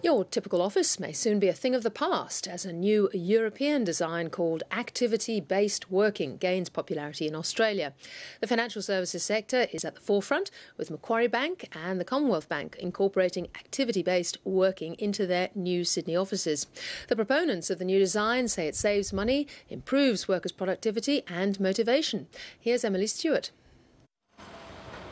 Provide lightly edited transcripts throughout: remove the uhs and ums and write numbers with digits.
Your typical office may soon be a thing of the past as a new European design called activity-based working gains popularity in Australia. The financial services sector is at the forefront, with Macquarie Bank and the Commonwealth Bank incorporating activity-based working into their new Sydney offices. The proponents of the new design say it saves money, improves workers' productivity and motivation. Here's Emily Stewart.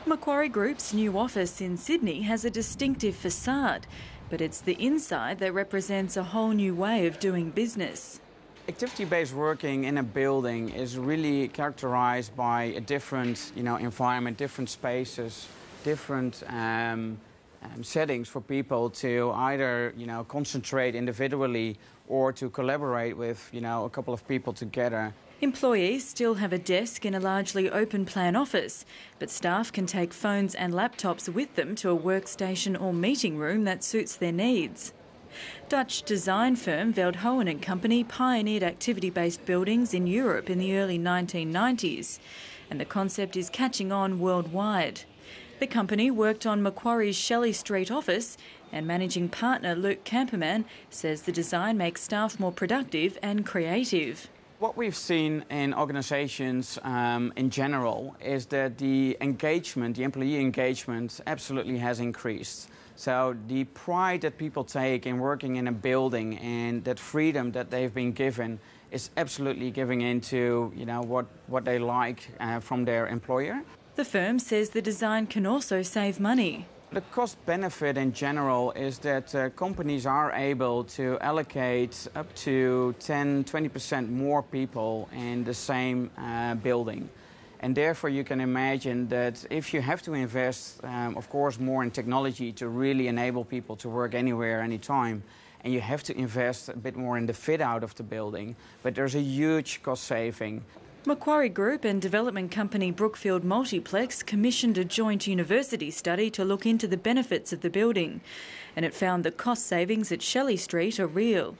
Macquarie Group's new office in Sydney has a distinctive facade, but it's the inside that represents a whole new way of doing business. Activity-based working in a building is really characterised by a different, environment, different spaces, different settings for people to either, concentrate individually or to collaborate with, a couple of people together. Employees still have a desk in a largely open-plan office, but staff can take phones and laptops with them to a workstation or meeting room that suits their needs. Dutch design firm Veldhoven & Company pioneered activity-based buildings in Europe in the early 1990s, and the concept is catching on worldwide. The company worked on Macquarie's Shelley Street office, and managing partner Luke Camperman says the design makes staff more productive and creative. What we've seen in organisations in general is that the engagement, the employee engagement, absolutely has increased. So the pride that people take in working in a building and that freedom that they've been given is absolutely giving into what they like from their employer. The firm says the design can also save money. The cost benefit in general is that companies are able to allocate up to 10-20% more people in the same building. And therefore you can imagine that if you have to invest, of course, more in technology to really enable people to work anywhere, anytime, and you have to invest a bit more in the fit out of the building, but there's a huge cost saving. Macquarie Group and development company Brookfield Multiplex commissioned a joint university study to look into the benefits of the building, and it found the cost savings at Shelley Street are real.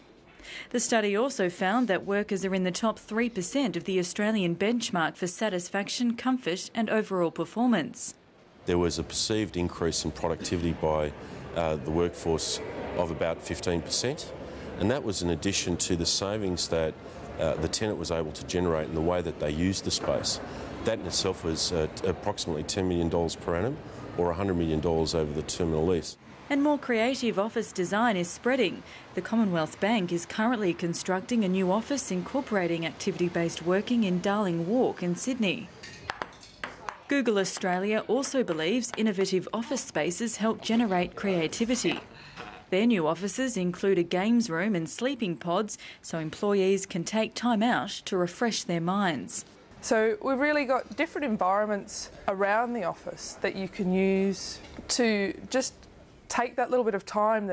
The study also found that workers are in the top 3% of the Australian benchmark for satisfaction, comfort and overall performance. There was a perceived increase in productivity by the workforce of about 15%, and that was in addition to the savings that the tenant was able to generate in the way that they used the space. That in itself was approximately $10 million per annum or $100 million over the terminal lease. And more creative office design is spreading. The Commonwealth Bank is currently constructing a new office incorporating activity-based working in Darling Walk in Sydney. Google Australia also believes innovative office spaces help generate creativity. Their new offices include a games room and sleeping pods so employees can take time out to refresh their minds. So we've really got different environments around the office that you can use to just take that little bit of time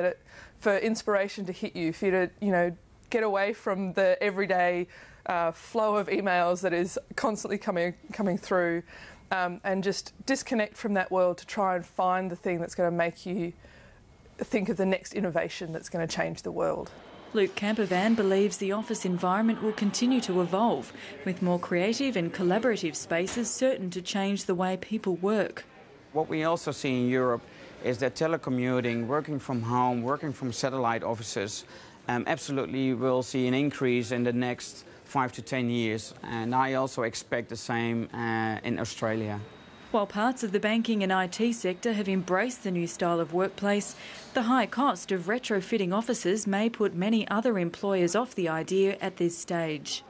for inspiration to hit you, for you to get away from the everyday flow of emails that is constantly coming through, and just disconnect from that world to try and find the thing that's going to make you think of the next innovation that's going to change the world. Luke Camperman believes the office environment will continue to evolve, with more creative and collaborative spaces certain to change the way people work. What we also see in Europe is that telecommuting, working from home, working from satellite offices, absolutely will see an increase in the next 5 to 10 years. And I also expect the same in Australia. While parts of the banking and IT sector have embraced the new style of workplace, the high cost of retrofitting offices may put many other employers off the idea at this stage.